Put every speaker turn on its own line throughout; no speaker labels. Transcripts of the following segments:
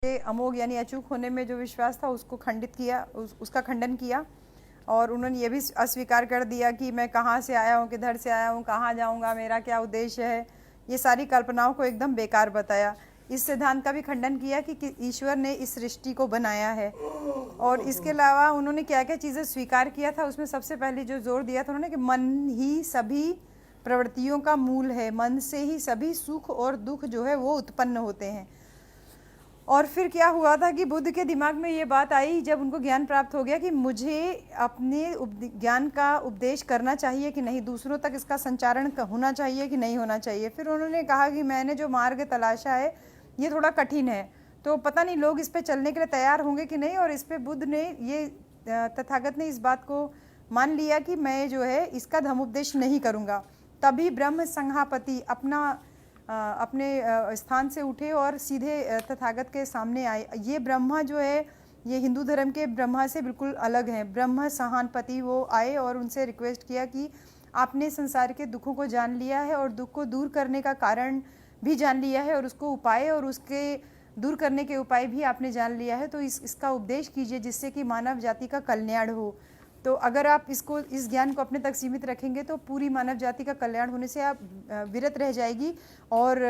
अमोघ यानी अचूक होने में जो विश्वास था उसको खंडित किया, उसका खंडन किया। और उन्होंने ये भी अस्वीकार कर दिया कि मैं कहाँ से आया हूँ, किधर से आया हूँ, कहाँ जाऊँगा, मेरा क्या उद्देश्य है। ये सारी कल्पनाओं को एकदम बेकार बताया। इस सिद्धांत का भी खंडन किया कि ईश्वर ने इस सृष्टि को बनाया है। और इसके अलावा उन्होंने क्या क्या चीज़ें स्वीकार किया था, उसमें सबसे पहले जो जोर दिया था उन्होंने कि मन ही सभी प्रवृत्तियों का मूल है, मन से ही सभी सुख और दुख जो है वो उत्पन्न होते हैं। और फिर क्या हुआ था कि बुद्ध के दिमाग में ये बात आई जब उनको ज्ञान प्राप्त हो गया कि मुझे अपने ज्ञान का उपदेश करना चाहिए कि नहीं, दूसरों तक इसका संचारण होना चाहिए कि नहीं होना चाहिए। फिर उन्होंने कहा कि मैंने जो मार्ग तलाशा है ये थोड़ा कठिन है, तो पता नहीं लोग इस पे चलने के लिए तैयार होंगे कि नहीं। और इस पे बुद्ध ने ये तथागत ने इस बात को मान लिया कि मैं जो है इसका धर्मोपदेश नहीं करूँगा। तभी ब्रह्म संघापति अपने स्थान से उठे और सीधे तथागत के सामने आए। ये ब्रह्मा जो है ये हिंदू धर्म के ब्रह्मा से बिल्कुल अलग हैं। ब्रह्म सहानपति वो आए और उनसे रिक्वेस्ट किया कि आपने संसार के दुखों को जान लिया है और दुख को दूर करने का कारण भी जान लिया है और उसको उपाय और उसके दूर करने के उपाय भी आपने जान लिया है, तो इसका उपदेश कीजिए जिससे कि मानव जाति का कल्याण हो। तो अगर आप इस ज्ञान को अपने तक सीमित रखेंगे तो पूरी मानव जाति का कल्याण होने से आप विरत रह जाएगी और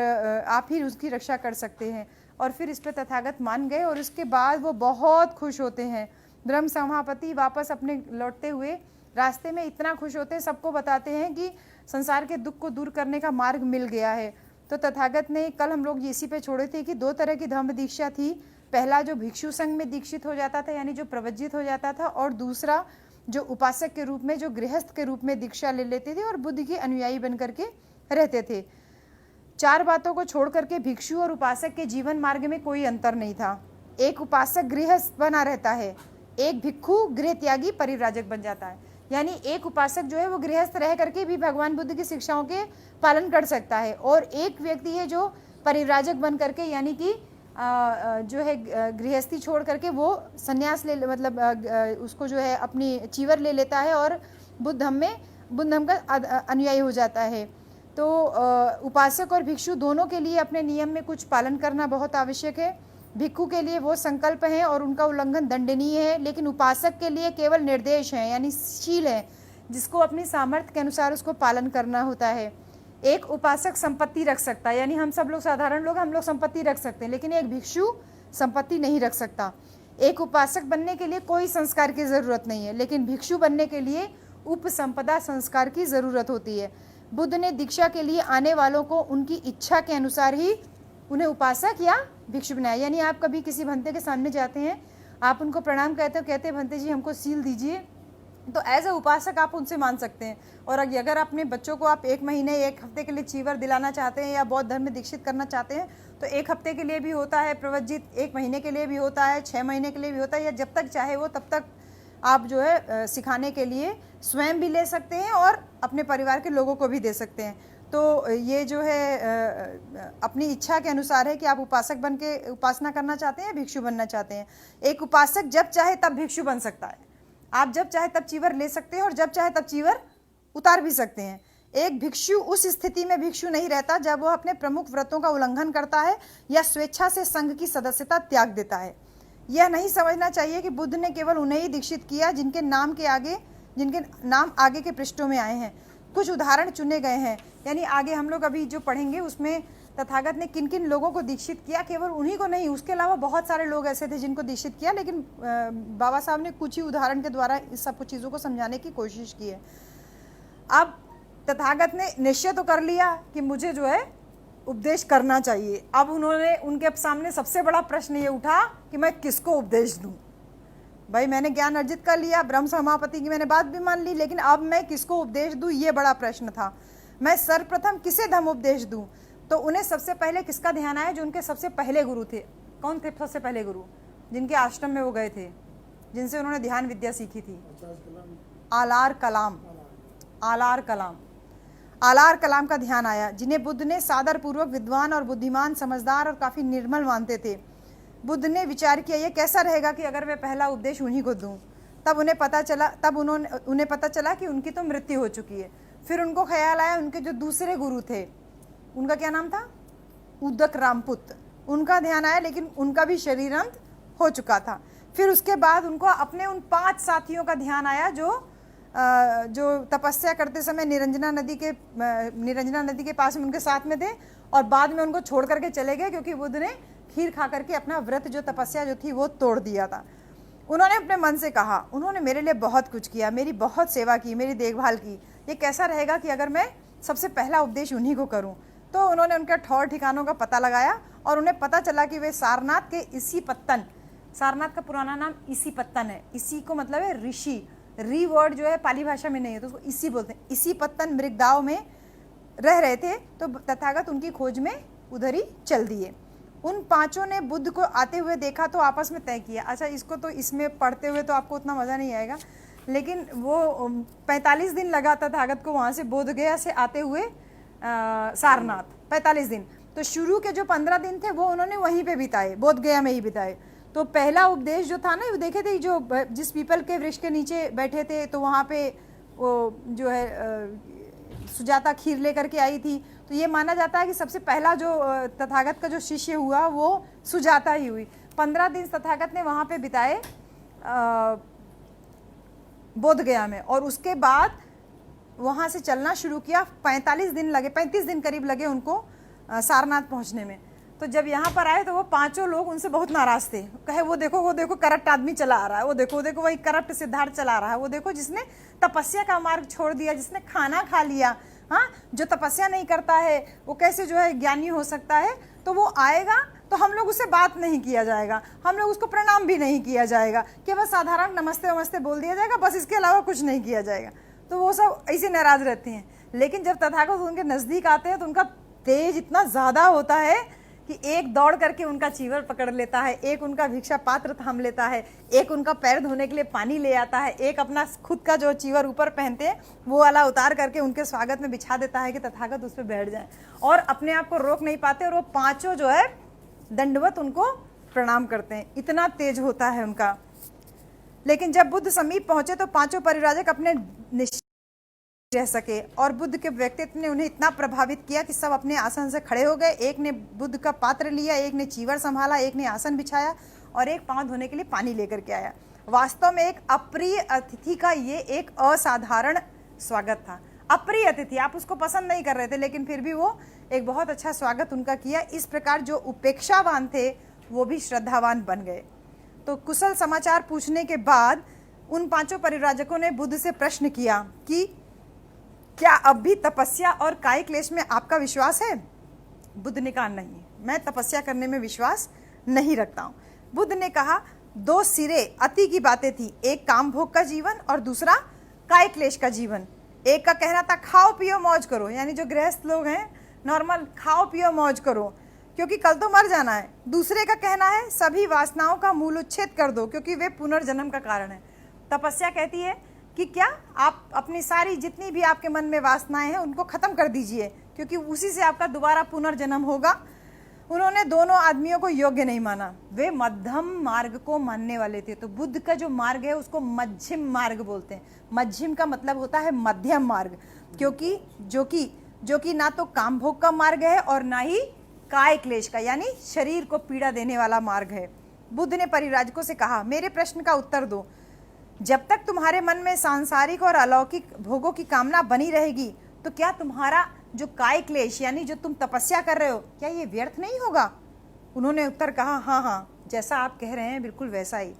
आप ही उसकी रक्षा कर सकते हैं। और फिर इस पर तथागत मान गए और उसके बाद वो बहुत खुश होते हैं। ब्रह्म समापति वापस अपने लौटते हुए रास्ते में इतना खुश होते हैं, सबको बताते हैं कि संसार के दुख को दूर करने का मार्ग मिल गया है। तो तथागत ने, कल हम लोग इसी पे छोड़े थे कि दो तरह की धर्म दीक्षा थी। पहला जो भिक्षु संघ में दीक्षित हो जाता था यानी जो प्रवज्जित हो जाता था, और दूसरा जो उपासक के रूप में, जो गृहस्थ के रूप में दीक्षा ले लेते थे और बुद्ध के अनुयायी बन करके रहते थे। चार बातों को छोड़ करके भिक्षु और उपासक के जीवन मार्ग में कोई अंतर नहीं था। एक उपासक गृहस्थ बना रहता है, एक भिक्षु गृह त्यागी परिव्राजक बन जाता है। यानी एक उपासक जो है वो गृहस्थ रह करके भी भगवान बुद्ध की शिक्षाओं के पालन कर सकता है, और एक व्यक्ति है जो परिव्राजक बन करके यानी कि जो है गृहस्थी छोड़ करके वो संन्यास ले, मतलब उसको जो है अपनी चीवर ले लेता है और बुद्ध धम्म का अनुयायी हो जाता है। तो उपासक और भिक्षु दोनों के लिए अपने नियम में कुछ पालन करना बहुत आवश्यक है। भिक्षु के लिए वो संकल्प है और उनका उल्लंघन दंडनीय है, लेकिन उपासक के लिए केवल निर्देश है यानी शील है जिसको अपनी सामर्थ्य के अनुसार उसको पालन करना होता है। एक उपासक संपत्ति रख सकता है, यानी हम सब लोग साधारण लोग, हम लोग संपत्ति रख सकते हैं, लेकिन एक भिक्षु संपत्ति नहीं रख सकता। एक उपासक बनने के लिए कोई संस्कार की जरूरत नहीं है, लेकिन भिक्षु बनने के लिए उपसंपदा संस्कार की जरूरत होती है। बुद्ध ने दीक्षा के लिए आने वालों को उनकी इच्छा के अनुसार ही उन्हें उपासक या भिक्षु बनाया। यानी आप कभी किसी भंते के सामने जाते हैं, आप उनको प्रणाम कहते हो, कहते हैं भंते जी हमको सील दीजिए, तो एज ए उपासक आप उनसे मान सकते हैं। और अगर अपने बच्चों को आप 1 महीने 1 हफ्ते के लिए चीवर दिलाना चाहते हैं या बौद्ध धर्म में दीक्षित करना चाहते हैं, तो 1 हफ्ते के लिए भी होता है प्रवज्जित, 1 महीने के लिए भी होता है, 6 महीने के लिए भी होता है, या जब तक चाहे वो तब तक आप जो है सिखाने के लिए स्वयं भी ले सकते हैं और अपने परिवार के लोगों को भी दे सकते हैं। तो ये जो है अपनी इच्छा के अनुसार है कि आप उपासक बन के उपासना करना चाहते हैं, भिक्षु बनना चाहते हैं। एक उपासक जब चाहे तब भिक्षु बन सकता है, आप जब चाहे तब चीवर ले सकते हैं और जब चाहे तब चीवर उतार भी सकते हैं। एक भिक्षु उस स्थिति में भिक्षु नहीं रहता जब वो अपने प्रमुख व्रतों का उल्लंघन करता है या स्वेच्छा से संघ की सदस्यता त्याग देता है। यह नहीं समझना चाहिए कि बुद्ध ने केवल उन्हें ही दीक्षित किया जिनके नाम आगे के पृष्ठों में आए हैं। कुछ उदाहरण चुने गए हैं, यानी आगे हम लोग अभी जो पढ़ेंगे उसमें तथागत ने किन किन लोगों को दीक्षित किया, केवल उन्हीं को नहीं, उसके अलावा बहुत सारे लोग ऐसे थे जिनको दीक्षित किया, लेकिन बाबा साहब ने कुछ ही उदाहरण के द्वारा इस सब कुछ चीज़ों को समझाने की कोशिश की है। अब तथागत ने निश्चय तो कर लिया कि मुझे जो है उपदेश करना चाहिए। अब उनके सामने सबसे बड़ा प्रश्न ये उठा कि मैं किसको उपदेश दूं। भाई मैंने ज्ञान अर्जित कर लिया, ब्रह्म समापति की मैंने बात भी मान ली, लेकिन अब मैं किसको उपदेश दूं, ये बड़ा प्रश्न था। मैं सर्वप्रथम किसे धर्मोपदेश दूं? तो उन्हें सबसे पहले किसका ध्यान आया? जो उनके सबसे पहले गुरु थे। कौन थे सबसे पहले गुरु? जिनके आश्रम में वो गए थे, जिनसे उन्होंने ध्यान विद्या सीखी थी। आलार कलाम का ध्यान आया, जिन्हें बुद्ध ने सादर पूर्वक विद्वान और बुद्धिमान, समझदार और काफी निर्मल मानते थे। बुद्ध ने विचार किया ये कैसा रहेगा कि अगर मैं पहला उपदेश उन्हीं को दूं। तब उन्हें पता चला कि उनकी तो मृत्यु हो चुकी है। फिर उनको ख्याल आया उनके जो दूसरे गुरु थे, उनका क्या नाम था? उदक रामपुत। उनका ध्यान आया, लेकिन उनका भी शरीर अंत हो चुका था। फिर उसके बाद उनको अपने उन 5 साथियों का ध्यान आया जो तपस्या करते समय निरंजना नदी के पास में उनके साथ में थे, और बाद में उनको छोड़ करके चले गए, क्योंकि बुद्ध ने खीर खा करके अपना व्रत जो तपस्या जो थी वो तोड़ दिया था। उन्होंने अपने मन से कहा, उन्होंने मेरे लिए बहुत कुछ किया, मेरी बहुत सेवा की, मेरी देखभाल की, ये कैसा रहेगा कि अगर मैं सबसे पहला उपदेश उन्हीं को करूं। तो उन्होंने उनके ठौर ठिकानों का पता लगाया और उन्हें पता चला कि वे सारनाथ के इसी पत्तन, सारनाथ का पुराना नाम इसी पत्तन है, इसी को मतलब है ऋषि, री वर्ड जो है पाली भाषा में नहीं है तो उसको इसी बोलते हैं, इसी पत्तन मृगदाव में रह रहे थे। तो तथागत उनकी खोज में उधर ही चल दिए। उन 5 ने बुद्ध को आते हुए देखा तो आपस में तय किया। अच्छा, इसको तो इसमें पढ़ते हुए तो आपको उतना मज़ा नहीं आएगा, लेकिन वो 45 दिन लगा तथागत को वहाँ से बोध गया से आते हुए सारनाथ, 45 दिन। तो शुरू के जो 15 दिन थे वो उन्होंने वहीं पे बिताए, बोध गया में ही बिताए। तो पहला उपदेश जो था ना, वो देखे थे जो जिस पीपल के वृक्ष के नीचे बैठे थे, तो वहाँ पे वो जो है सुजाता खीर लेकर के आई थी। तो ये माना जाता है कि सबसे पहला जो तथागत का जो शिष्य हुआ वो सुजाता ही हुई। 15 दिन तथागत ने वहाँ पे बिताए बोध गया में, और उसके बाद वहाँ से चलना शुरू किया। 35 दिन करीब लगे उनको सारनाथ पहुँचने में। तो जब यहाँ पर आए तो वो 5 लोग उनसे बहुत नाराज थे, कहे वो देखो करप्ट आदमी चला आ रहा है, वो देखो वही करप्ट सिद्धार्थ चला रहा है, वो देखो जिसने तपस्या का मार्ग छोड़ दिया, जिसने खाना खा लिया, हाँ, जो तपस्या नहीं करता है वो कैसे जो है ज्ञानी हो सकता है। तो वो आएगा तो हम लोग उससे बात नहीं किया जाएगा, हम लोग उसको प्रणाम भी नहीं किया जाएगा, केवल साधारण नमस्ते वमस्ते बोल दिया जाएगा, बस इसके अलावा कुछ नहीं किया जाएगा। तो वो सब ऐसे नाराज रहते हैं। लेकिन जब तथागत उनके नज़दीक आते हैं तो उनका तेज इतना ज़्यादा होता है कि एक दौड़ करके उनका चीवर पकड़ लेता है, एक उनका भिक्षा पात्र थाम लेता है, एक उनका पैर धोने के लिए पानी ले आता है, एक अपना खुद का जो चीवर ऊपर पहनते हैं वो वाला उतार करके उनके स्वागत में बिछा देता है कि तथागत उस पर बैठ जाए, और अपने आप को रोक नहीं पाते, और वो 5 जो है दंडवत उनको प्रणाम करते हैं। इतना तेज होता है उनका। लेकिन जब बुद्ध समीप पहुंचे तो 5 परिव्राजक अपने निश्चय रह सके, और बुद्ध के व्यक्तित्व ने उन्हें इतना प्रभावित किया कि सब अपने आसन से खड़े हो गए। एक ने बुद्ध का पात्र लिया, एक ने चीवर संभाला, एक ने आसन बिछाया, और एक पांव धोने के लिए पानी लेकर के आया। वास्तव में एक अप्रिय अतिथि का ये एक असाधारण स्वागत था। अप्रिय अतिथि, आप उसको पसंद नहीं कर रहे थे, लेकिन फिर भी वो एक बहुत अच्छा स्वागत उनका किया। इस प्रकार जो उपेक्षावान थे वो भी श्रद्धावान बन गए। तो कुशल समाचार पूछने के बाद उन 5 परिव्राजकों ने बुद्ध से प्रश्न किया कि क्या अब भी तपस्या और काय क्लेश में आपका विश्वास है? बुद्ध ने कहा नहीं, मैं तपस्या करने में विश्वास नहीं रखता हूँ। बुद्ध ने कहा 2 सिरे अति की बातें थी, एक काम भोग का जीवन और दूसरा काय क्लेश का जीवन। एक का कहना था खाओ पियो मौज करो, यानी जो गृहस्थ लोग हैं नॉर्मल, खाओ पियो मौज करो क्योंकि कल तो मर जाना है। दूसरे का कहना है सभी वासनाओं का मूल उच्छेद कर दो क्योंकि वे पुनर्जन्म का कारण है। तपस्या कहती है कि क्या आप अपनी सारी जितनी भी आपके मन में वासनाएं हैं उनको खत्म कर दीजिए क्योंकि उसी से आपका दोबारा पुनर्जन्म होगा। उन्होंने दोनों आदमियों को योग्य नहीं माना, वे मध्यम मार्ग को मानने वाले थे। तो बुद्ध का जो मार्ग है उसको मध्यम मार्ग बोलते हैं। मध्यम का मतलब होता है मध्यम मार्ग, क्योंकि जो कि ना तो काम भोग का मार्ग है और ना ही काय क्लेश का, यानी शरीर को पीड़ा देने वाला मार्ग है। बुद्ध ने परिव्राजकों से कहा, मेरे प्रश्न का उत्तर दो। जब तक तुम्हारे मन में सांसारिक और अलौकिक भोगों की कामना बनी रहेगी तो क्या तुम्हारा जो काय क्लेश यानी जो तुम तपस्या कर रहे हो क्या ये व्यर्थ नहीं होगा? उन्होंने उत्तर कहा, हाँ, जैसा आप कह रहे हैं बिल्कुल वैसा ही।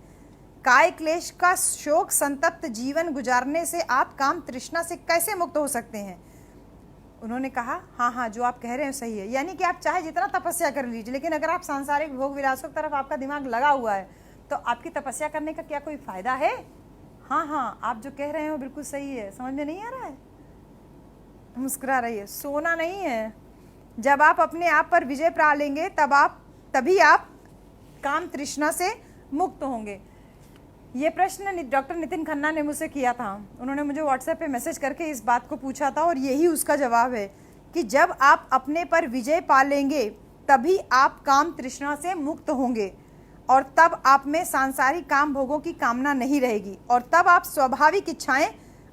काय क्लेश का शोक संतप्त जीवन गुजारने से आप काम तृष्णा से कैसे मुक्त हो सकते हैं? उन्होंने कहा, हाँ, जो आप कह रहे हैं सही है, यानी कि आप चाहे जितना तपस्या कर लीजिए, लेकिन अगर आप सांसारिक भोग विलासों की तरफ आपका दिमाग लगा हुआ है तो आपकी तपस्या करने का क्या कोई फायदा है? हाँ, आप जो कह रहे हो बिल्कुल सही है। समझ में नहीं आ रहा है? मुस्कुरा रही है। सोना नहीं है। जब आप अपने आप पर विजय पा लेंगे तभी आप काम तृष्णा से मुक्त होंगे। ये प्रश्न डॉक्टर नितिन खन्ना ने मुझसे किया था। उन्होंने मुझे व्हाट्सएप पे मैसेज करके इस बात को पूछा था और यही उसका जवाब है कि जब आप अपने पर विजय पा लेंगे तभी आप काम तृष्णा से मुक्त होंगे और तब आप में सांसारिक काम भोगों की कामना नहीं रहेगी और तब आप स्वाभाविक इच्छाएं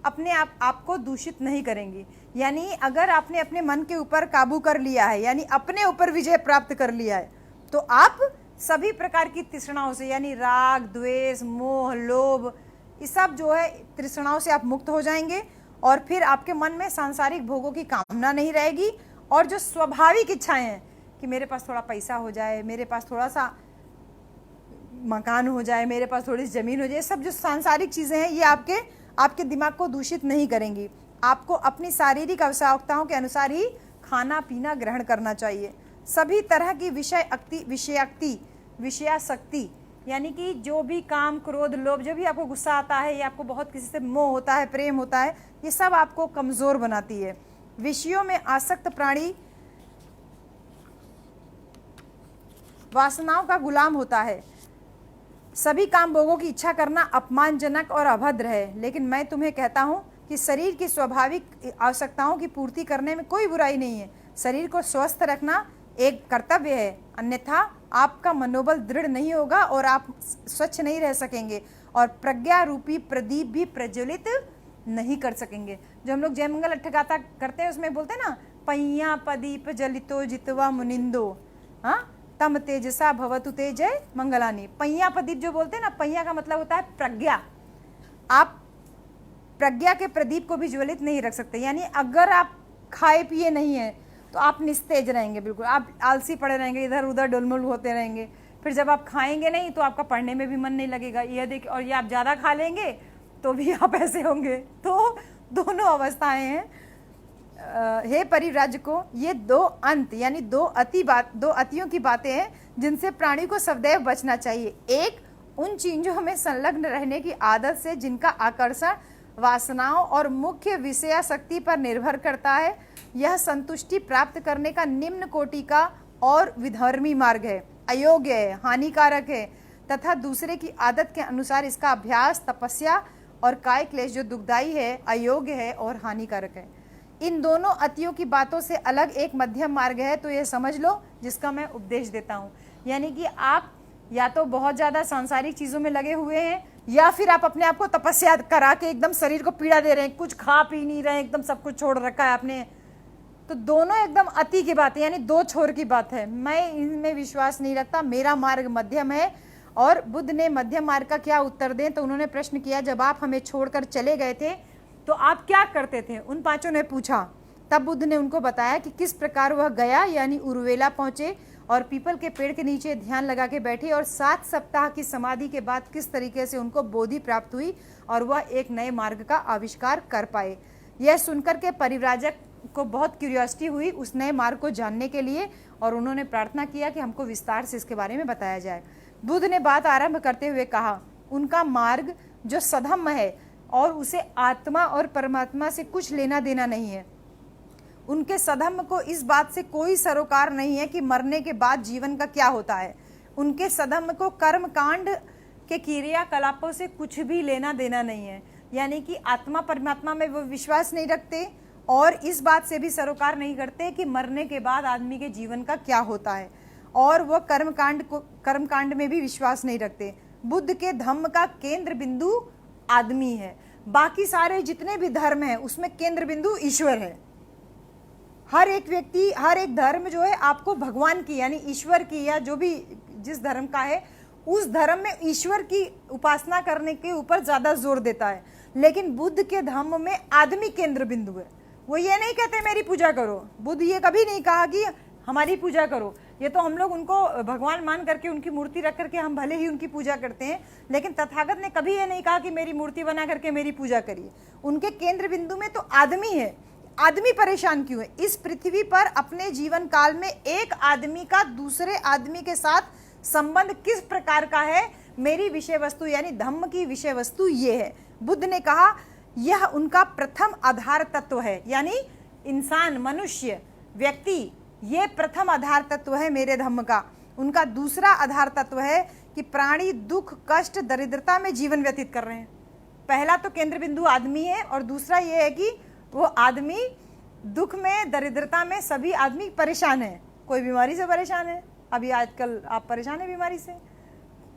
अपने आपको दूषित नहीं करेंगी। यानी अगर आपने अपने मन के ऊपर काबू कर लिया है, यानी अपने ऊपर विजय प्राप्त कर लिया है, तो आप सभी प्रकार की तृष्णाओं से, यानी राग, द्वेष, मोह, लोभ, ये सब जो है तृष्णाओं से आप मुक्त हो जाएंगे। और फिर आपके मन में सांसारिक भोगों की कामना नहीं रहेगी, और जो स्वाभाविक इच्छाएं हैं कि मेरे पास थोड़ा पैसा हो जाए, मेरे पास थोड़ा सा मकान हो जाए, मेरे पास थोड़ी सी जमीन हो जाए, सब जो सांसारिक चीजें हैं ये आपके दिमाग को दूषित नहीं करेंगी। आपको अपनी शारीरिक आवश्यकताओं के अनुसार ही खाना पीना ग्रहण करना चाहिए। सभी तरह की विषयासक्ति, यानी कि जो भी काम, क्रोध, लोभ, जो भी आपको गुस्सा आता है या आपको बहुत किसी से मोह होता है, प्रेम होता है, ये सब आपको कमजोर बनाती है। विषयों में आसक्त प्राणी वासनाओं का गुलाम होता है। सभी काम भोगों की इच्छा करना अपमानजनक और अभद्र है, लेकिन मैं तुम्हें कहता हूं कि शरीर की स्वाभाविक आवश्यकताओं की पूर्ति करने में कोई बुराई नहीं है। शरीर को स्वस्थ रखना एक कर्तव्य है, अन्यथा आपका मनोबल दृढ़ नहीं होगा और आप स्वच्छ नहीं रह सकेंगे और प्रज्ञा रूपी प्रदीप भी प्रज्वलित नहीं कर सकेंगे। जो हम लोग जय मंगल अट्ठगाथा करते हैं उसमें बोलते हैं ना, पैया पदीप जलितो जितवा मुनिंदो, हाँ, तम तेजसा भवतु तेजय मंगलानी। पैया प्रदीप जो बोलते हैं ना, पैया का मतलब होता है प्रज्ञा। आप प्रज्ञा के प्रदीप को भी ज्वलित नहीं रख सकते, यानी अगर आप खाए पिए नहीं है तो आप निस्तेज रहेंगे, बिल्कुल आप आलसी पड़े रहेंगे, इधर उधर डुलमुल होते रहेंगे। फिर जब आप खाएंगे नहीं तो आपका पढ़ने में भी मन नहीं लगेगा, ये देखिए, और ये आप ज़्यादा खा लेंगे तो भी आप ऐसे होंगे। तो दोनों अवस्थाएं हैं। हे परिव्राजकों, ये दो अंत यानी दो अतियों की बातें हैं जिनसे प्राणी को सदैव बचना चाहिए। एक, उन चीजों में संलग्न रहने की आदत से जिनका आकर्षण वासनाओं और मुख्य विषयासक्ति पर निर्भर करता है। यह संतुष्टि प्राप्त करने का निम्न कोटि का और विधर्मी मार्ग है, अयोग्य है, हानिकारक है तथा दूसरे की आदत के अनुसार इसका अभ्यास, तपस्या और काय क्लेश जो दुखदायी है, अयोग्य है और हानिकारक है। इन दोनों अतियों की बातों से अलग एक मध्यम मार्ग है, तो यह समझ लो, जिसका मैं उपदेश देता हूँ। यानी कि आप या तो बहुत ज्यादा सांसारिक चीजों में लगे हुए हैं, या फिर आप अपने आप को तपस्या करा के एकदम शरीर को पीड़ा दे रहे हैं, कुछ खा पी नहीं रहे, एकदम सब कुछ छोड़ रखा है आपने। तो दोनों एकदम अति की बात है, यानी दो छोर की बात है। मैं इनमें विश्वास नहीं रखता, मेरा मार्ग मध्यम है। और बुद्ध ने मध्यम मार्ग का क्या उत्तर दें, तो उन्होंने प्रश्न किया, जब आप हमें छोड़कर चले गए थे तो आप क्या करते थे? उन पांचों ने पूछा। तब बुद्ध ने उनको बताया कि किस प्रकार वह गया, यानी उर्वेला पहुंचे और पीपल के पेड़ के नीचे ध्यान लगा के बैठे, और 7 सप्ताह की समाधि के बाद किस तरीके से उनको बोधि प्राप्त हुई और वह एक नए मार्ग का आविष्कार कर पाए। यह सुनकर के परिव्राजक को बहुत क्यूरियोसिटी हुई उस नए मार्ग को जानने के लिए, और उन्होंने प्रार्थना किया कि हमको विस्तार से इसके बारे में बताया जाए। बुद्ध ने बात आरंभ करते हुए कहा, उनका मार्ग जो सधम्म है और उसे आत्मा और परमात्मा से कुछ लेना देना नहीं है। उनके सधम्म को इस बात से कोई सरोकार नहीं है कि मरने के बाद जीवन का क्या होता है। उनके सधम्म को कर्म कांड के क्रियाकलापों से कुछ भी लेना देना नहीं है, यानी कि आत्मा परमात्मा में वो विश्वास नहीं रखते और इस बात से भी सरोकार नहीं करते कि मरने के बाद आदमी के जीवन का क्या होता है, और वो कर्मकांड में भी विश्वास नहीं रखते। बुद्ध के धम्म का केंद्र बिंदु आदमी है, बाकी सारे जितने भी धर्म हैं उसमें केंद्र बिंदु ईश्वर है। हर एक व्यक्ति, हर एक धर्म जो है आपको भगवान की यानी ईश्वर की, या जो भी जिस धर्म का है उस धर्म में ईश्वर की उपासना करने के ऊपर ज्यादा जोर देता है। लेकिन बुद्ध के धर्म में आदमी केंद्र बिंदु है। वो ये नहीं कहते मेरी पूजा करो, बुद्ध ये कभी नहीं कहा कि हमारी पूजा करो। ये तो हम लोग उनको भगवान मान करके उनकी मूर्ति रख करके हम भले ही उनकी पूजा करते हैं, लेकिन तथागत ने कभी ये नहीं कहा कि मेरी मूर्ति बना करके मेरी पूजा करिए। उनके केंद्र बिंदु में तो आदमी है। आदमी परेशान क्यों है? इस पृथ्वी पर अपने जीवन काल में एक आदमी का दूसरे आदमी के साथ संबंध किस प्रकार का है, मेरी विषय वस्तु यानी धम्म की विषय वस्तु ये है। बुद्ध ने कहा यह उनका प्रथम आधार तत्व है, यानी इंसान, मनुष्य, व्यक्ति, ये प्रथम आधार तत्व है मेरे धम्म का। उनका दूसरा आधार तत्व है कि प्राणी दुख, कष्ट, दरिद्रता में जीवन व्यतीत कर रहे हैं। पहला तो केंद्र बिंदु आदमी है, और दूसरा ये है कि वो आदमी दुख में, दरिद्रता में, सभी आदमी परेशान है। कोई बीमारी से परेशान है, अभी आजकल आप परेशान है बीमारी से,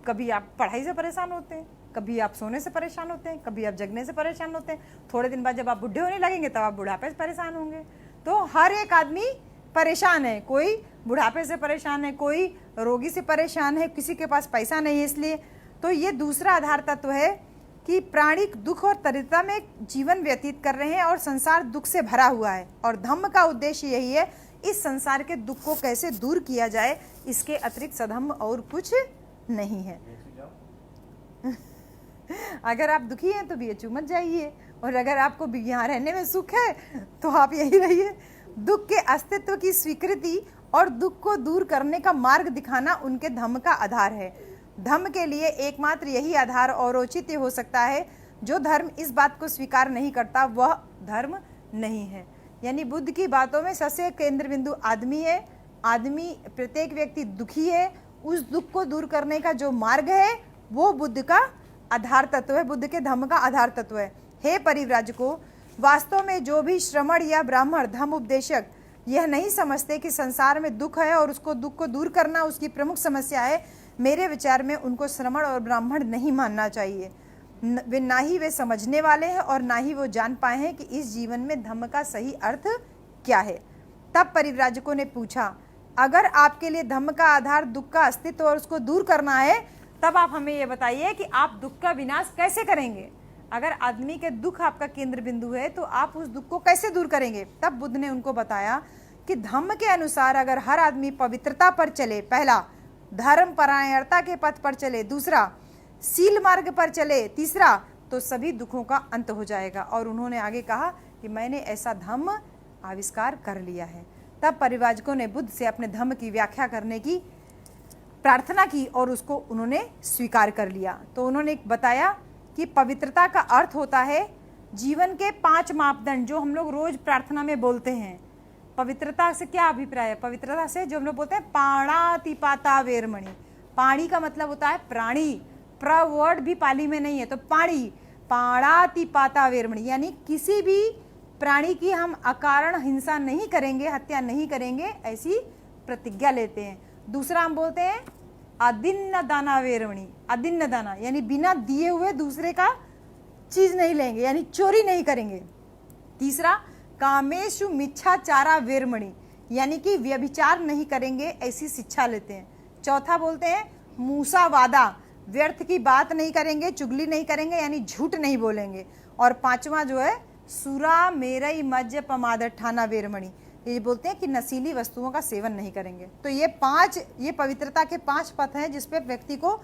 कभी आप पढ़ाई से परेशान होते हैं, कभी आप सोने से परेशान होते हैं, कभी आप जगने से परेशान होते हैं। थोड़े दिन बाद जब आप बुढ़े होने लगेंगे तब आप बुढ़ापे से परेशान होंगे। तो हर एक आदमी परेशान है, कोई बुढ़ापे से परेशान है, कोई रोगी से परेशान है, किसी के पास पैसा नहीं है इसलिए। तो ये दूसरा आधार तत्व है कि प्राणी दुख और दरिद्रता में जीवन व्यतीत कर रहे हैं और संसार दुख से भरा हुआ है, और धम्म का उद्देश्य यही है, इस संसार के दुख को कैसे दूर किया जाए, इसके अतिरिक्त सधम्म और कुछ नहीं है। अगर आप दुखी हैं तो बीएचयू मत जाइए, और अगर आपको यहाँ रहने में सुख है तो आप यही रहिए। दुख के अस्तित्व की स्वीकृति और दुख को दूर करने का मार्ग दिखाना उनके धम्म का आधार है। धम्म के लिए एकमात्र यही आधार और औचित्य हो सकता है। जो धर्म इस बात को स्वीकार नहीं करता वह धर्म नहीं है। यानी बुद्ध की बातों में सबसे केंद्र बिंदु आदमी है। आदमी, प्रत्येक व्यक्ति दुखी है। उस दुख को दूर करने का जो मार्ग है वो बुद्ध का आधार तत्व है, बुद्ध के धम्म का आधार तत्व है। हे परिव्राजकों, वास्तव में जो भी श्रमण या ब्राह्मण धम्म उपदेशक यह नहीं समझते कि संसार में दुख है और उसको दुख को दूर करना उसकी प्रमुख समस्या है, मेरे विचार में उनको श्रमण और ब्राह्मण नहीं मानना चाहिए। वे ना ही वे समझने वाले हैं और ना ही वो जान पाए हैं कि इस जीवन में धम्म का सही अर्थ क्या है। तब परिव्राजकों ने पूछा, अगर आपके लिए धम्म का आधार दुख का अस्तित्व और उसको दूर करना है, तब आप हमें ये बताइए कि आप दुख का विनाश कैसे करेंगे। अगर आदमी के दुख आपका केंद्र बिंदु है तो आप उस दुख को कैसे दूर करेंगे। तब बुद्ध ने उनको बताया कि धम्म के अनुसार अगर हर आदमी पवित्रता पर चले, पहला धर्म परायणता के पथ पर चले, दूसरा सील मार्ग पर चले, तीसरा तो सभी दुखों का अंत हो जाएगा। और उन्होंने आगे कहा कि मैंने ऐसा धम्म आविष्कार कर लिया है। तब परिव्राजकों ने बुद्ध से अपने धम्म की व्याख्या करने की प्रार्थना की और उसको उन्होंने स्वीकार कर लिया। तो उन्होंने बताया कि पवित्रता का अर्थ होता है जीवन के 5 मापदंड जो हम लोग रोज प्रार्थना में बोलते हैं। पवित्रता से क्या अभिप्राय है? पवित्रता से जो हम लोग बोलते हैं पाणातिपाता वेरमणि। पाणी का मतलब होता है प्राणी, प्र वर्ड भी पाली में नहीं है, तो पाणी, पाणातिपाता वेरमणि, यानी किसी भी प्राणी की हम अकारण हिंसा नहीं करेंगे, हत्या नहीं करेंगे, ऐसी प्रतिज्ञा लेते हैं। दूसरा हम बोलते हैं अदिन्न दाना वेरमणि। अदिन्न दाना यानी बिना दिए हुए दूसरे का चीज नहीं लेंगे, यानी चोरी नहीं करेंगे। तीसरा कामेशु मिच्छाचारा वेरमणि, यानी कि व्यभिचार नहीं करेंगे, ऐसी शिक्षा लेते हैं। चौथा बोलते हैं मूसावादा, व्यर्थ की बात नहीं करेंगे, चुगली नहीं करेंगे, यानी झूठ नहीं बोलेंगे। और पांचवा जो है सुरा मेरई मज्ज पमादठाना वेरमणि, ये बोलते हैं कि नशीली वस्तुओं का सेवन नहीं करेंगे। तो ये पवित्रता के 5 पथ हैं जिस पे व्यक्ति को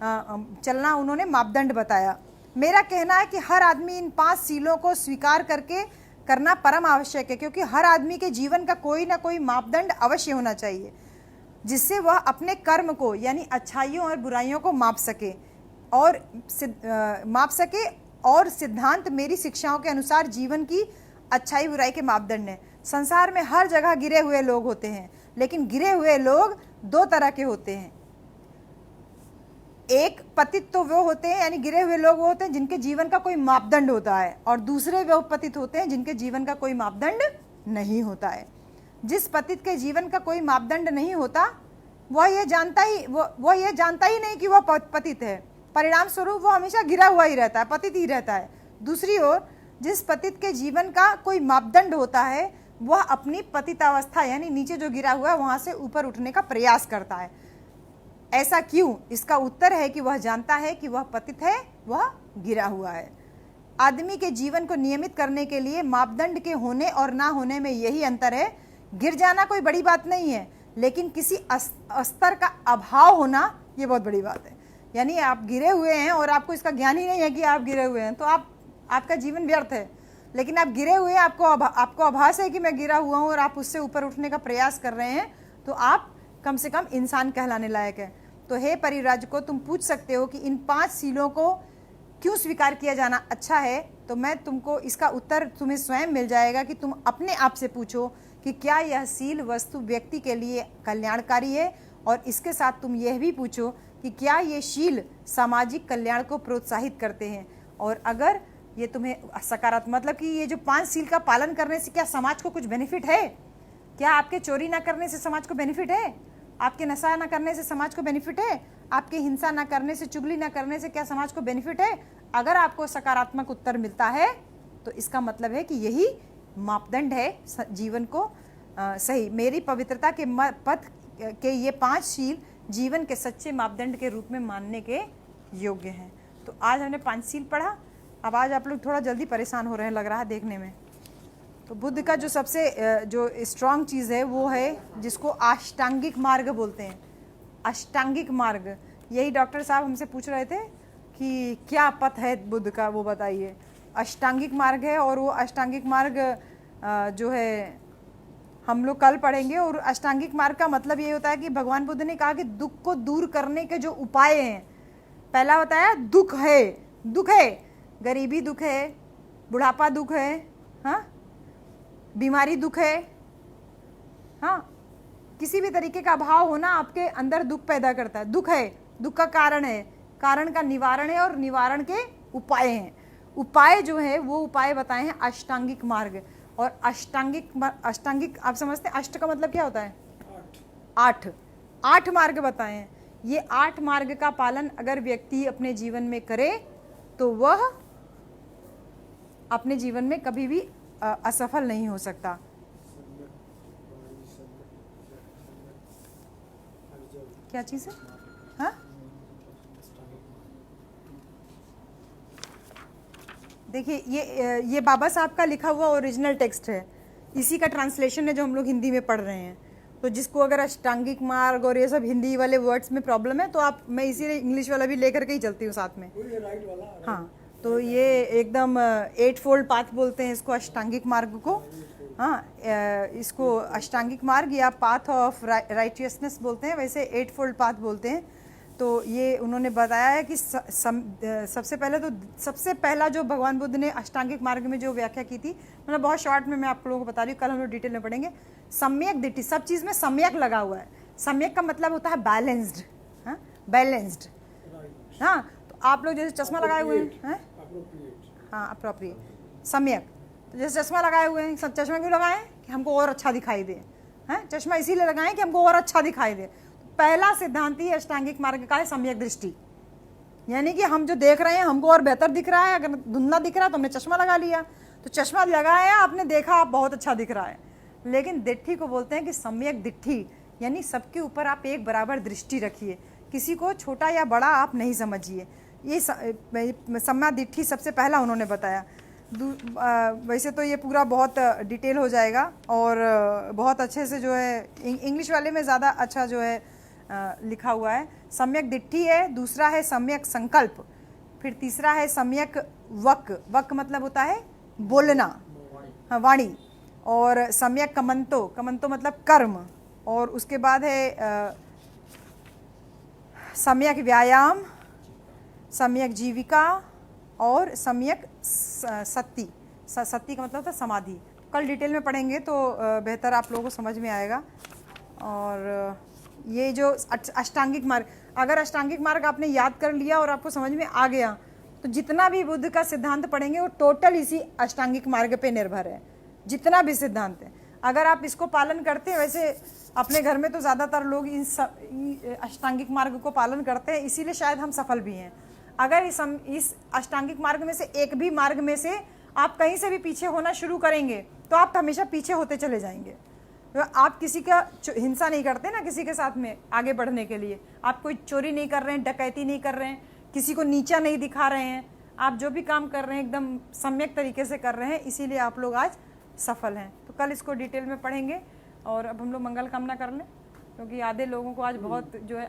चलना उन्होंने मापदंड बताया। मेरा कहना है कि हर आदमी इन 5 सीलों को स्वीकार करके करना परम आवश्यक है, क्योंकि हर आदमी के जीवन का कोई ना कोई मापदंड अवश्य होना चाहिए जिससे वह अपने कर्म को यानी अच्छाइयों और बुराइयों को माप सके और सिद्धांत मेरी शिक्षाओं के अनुसार जीवन की अच्छाई बुराई के मापदंड है। संसार में हर जगह गिरे हुए लोग होते हैं, लेकिन गिरे हुए लोग 2 तरह के होते हैं। एक पतित तो वो होते हैं, यानी गिरे हुए लोग वो होते हैं जिनके जीवन का कोई मापदंड होता है, और दूसरे वो पतित होते हैं जिनके जीवन का कोई मापदंड नहीं होता है। जिस पतित के जीवन का कोई मापदंड नहीं होता वह ये जानता ही नहीं कि वह पतित है, परिणाम स्वरूप वो हमेशा गिरा हुआ ही रहता है, पतित ही रहता है। दूसरी ओर जिस पतित के जीवन का कोई मापदंड होता है वह अपनी पतितावस्था यानी नीचे जो गिरा हुआ है वहां से ऊपर उठने का प्रयास करता है। ऐसा क्यों? इसका उत्तर है कि वह जानता है कि वह पतित है, वह गिरा हुआ है। आदमी के जीवन को नियमित करने के लिए मापदंड के होने और ना होने में यही अंतर है। गिर जाना कोई बड़ी बात नहीं है, लेकिन किसी स्तर का अभाव होना ये बहुत बड़ी बात है। यानी आप गिरे हुए हैं और आपको इसका ज्ञान ही नहीं है कि आप गिरे हुए हैं, तो आपका जीवन व्यर्थ है। लेकिन आप गिरे हुए हैं, आपको आभास है कि मैं गिरा हुआ हूं और आप उससे ऊपर उठने का प्रयास कर रहे हैं, तो आप कम से कम इंसान कहलाने लायक है। तो हे परिव्राजकों, तुम पूछ सकते हो कि इन 5 सीलों को क्यों स्वीकार किया जाना अच्छा है, तो मैं तुमको इसका उत्तर तुम्हें स्वयं मिल जाएगा कि तुम अपने आप से पूछो कि क्या यह सील वस्तु व्यक्ति के लिए कल्याणकारी है, और इसके साथ तुम यह भी पूछो कि क्या ये शील सामाजिक कल्याण को प्रोत्साहित करते हैं, और अगर ये तुम्हें सकारात्मक मतलब कि ये जो 5 सील का पालन करने से क्या समाज को कुछ बेनिफिट है? क्या आपके चोरी ना करने से समाज को बेनिफिट है? आपके नशा ना करने से समाज को बेनिफिट है? आपके हिंसा ना करने से, चुगली ना करने से क्या समाज को बेनिफिट है? अगर आपको सकारात्मक उत्तर मिलता है तो इसका मतलब है कि यही मापदंड है जीवन को सही। मेरी पवित्रता के पथ के ये 5 शील जीवन के सच्चे मापदंड के रूप में मानने के योग्य हैं। तो आज हमने पंचशील पढ़ा। अब आज आप लोग थोड़ा जल्दी परेशान हो रहे हैं लग रहा है देखने में। तो बुद्ध का जो सबसे जो स्ट्रांग चीज़ है वो है जिसको अष्टांगिक मार्ग बोलते हैं। अष्टांगिक मार्ग, यही डॉक्टर साहब हमसे पूछ रहे थे कि क्या पथ है बुद्ध का, वो बताइए। अष्टांगिक मार्ग है और वो अष्टांगिक मार्ग जो है हम लोग कल पढ़ेंगे। और अष्टांगिक मार्ग का मतलब ये होता है कि भगवान बुद्ध ने कहा कि दुख को दूर करने के जो उपाय हैं, पहला बताया दुख है, दुख है, गरीबी दुख है, बुढ़ापा दुख है, हाँ, बीमारी दुख है, हाँ, किसी भी तरीके का अभाव होना आपके अंदर दुख पैदा करता है, दुख है, दुख का कारण है, कारण का निवारण है और निवारण के उपाय हैं। उपाय जो है वो उपाय बताए हैं अष्टांगिक मार्ग। और अष्टांगिक आप समझते हैं, अष्ट का मतलब क्या होता है? आठ मार्ग बताए हैं। ये 8 मार्ग का पालन अगर व्यक्ति अपने जीवन में करे तो वह अपने जीवन में कभी भी असफल नहीं हो सकता। क्या चीज़ है? हाँ, देखिए ये बाबा साहब का लिखा हुआ ओरिजिनल टेक्स्ट है, इसी का ट्रांसलेशन है जो हम लोग हिंदी में पढ़ रहे हैं। तो जिसको अगर अष्टांगिक मार्ग और ये सब हिंदी वाले वर्ड्स में प्रॉब्लम है तो आप, मैं इसीलिए इंग्लिश वाला भी लेकर के ही चलती हूँ साथ में। हाँ, तो ये एकदम 8 फोल्ड पाथ बोलते हैं इसको, अष्टांगिक मार्ग को। हाँ, इसको अष्टांगिक मार्ग या पाथ ऑफ राइटियसनेस बोलते हैं, वैसे 8 फोल्ड पाथ बोलते हैं। तो ये उन्होंने बताया है कि सबसे पहला जो भगवान बुद्ध ने अष्टांगिक मार्ग में जो व्याख्या की थी, मतलब बहुत शॉर्ट में मैं आप लोगों को बता रही हूँ, कल हम लोग डिटेल में पढ़ेंगे। सम्यक दृष्टि, सब चीज़ में सम्यक लगा हुआ है। सम्यक का मतलब होता है बैलेंस्ड, हाँ, बैलेंस्ड। हाँ, तो आप लोग जैसे चश्मा लगाए हुए हैं, हाँ, अप्रोप्रिएट, सम्यक। तो जैसे चश्मा लगाए हुए हैं, सब चश्मा क्यों लगाएं? कि हमको और अच्छा दिखाई दे, हैं? चश्मा इसीलिए लगाएं कि हमको और अच्छा दिखाई दे। पहला सिद्धांत ही अष्टांगिक मार्ग का है सम्यक दृष्टि, यानी कि हम जो देख रहे हैं हमको और बेहतर दिख रहा है। अगर धुंधला दिख रहा है तो हमने चश्मा लगा लिया, तो चश्मा लगाया, आपने देखा आप बहुत अच्छा दिख रहा है। लेकिन दिट्ठी को बोलते हैं कि सम्यक दिट्ठी, यानी सबके ऊपर आप एक बराबर दृष्टि रखिए, किसी को छोटा या बड़ा आप नहीं समझिए। ये सम्यक दिट्ठी सबसे पहला उन्होंने बताया। वैसे तो ये पूरा बहुत डिटेल हो जाएगा और बहुत अच्छे से जो है इंग्लिश वाले में ज़्यादा अच्छा जो है लिखा हुआ है। सम्यक दिट्ठी है, दूसरा है सम्यक संकल्प, फिर तीसरा है सम्यक वक, वक मतलब होता है बोलना, हाँ, वाणी, और सम्यक कमंतो, कमंतो मतलब कर्म, और उसके बाद है सम्यक व्यायाम, सम्यक जीविका और सम्यक सत्ती। सत्ती का मतलब होता है समाधि। कल डिटेल में पढ़ेंगे तो बेहतर आप लोगों को समझ में आएगा। और ये जो अष्टांगिक मार्ग, अगर अष्टांगिक मार्ग आपने याद कर लिया और आपको समझ में आ गया तो जितना भी बुद्ध का सिद्धांत पढ़ेंगे वो टोटल इसी अष्टांगिक मार्ग पे निर्भर है। जितना भी सिद्धांत है अगर आप इसको पालन करते हैं, वैसे अपने घर में तो ज़्यादातर लोग इस अष्टांगिक मार्ग को पालन करते हैं, इसीलिए शायद हम सफल भी हैं। अगर इस अष्टांगिक मार्ग में से एक भी मार्ग में से आप कहीं से भी पीछे होना शुरू करेंगे तो आप हमेशा पीछे होते चले जाएंगे। तो आप किसी का हिंसा नहीं करते ना, किसी के साथ में आगे बढ़ने के लिए आप कोई चोरी नहीं कर रहे हैं, डकैती नहीं कर रहे हैं, किसी को नीचा नहीं दिखा रहे हैं, आप जो भी काम कर रहे हैं एकदम सम्यक तरीके से कर रहे हैं, इसीलिए आप लोग आज सफल हैं। तो कल इसको डिटेल में पढ़ेंगे और अब हम लोग मंगल कामना कर लें, क्योंकि आधे लोगों को आज बहुत जो है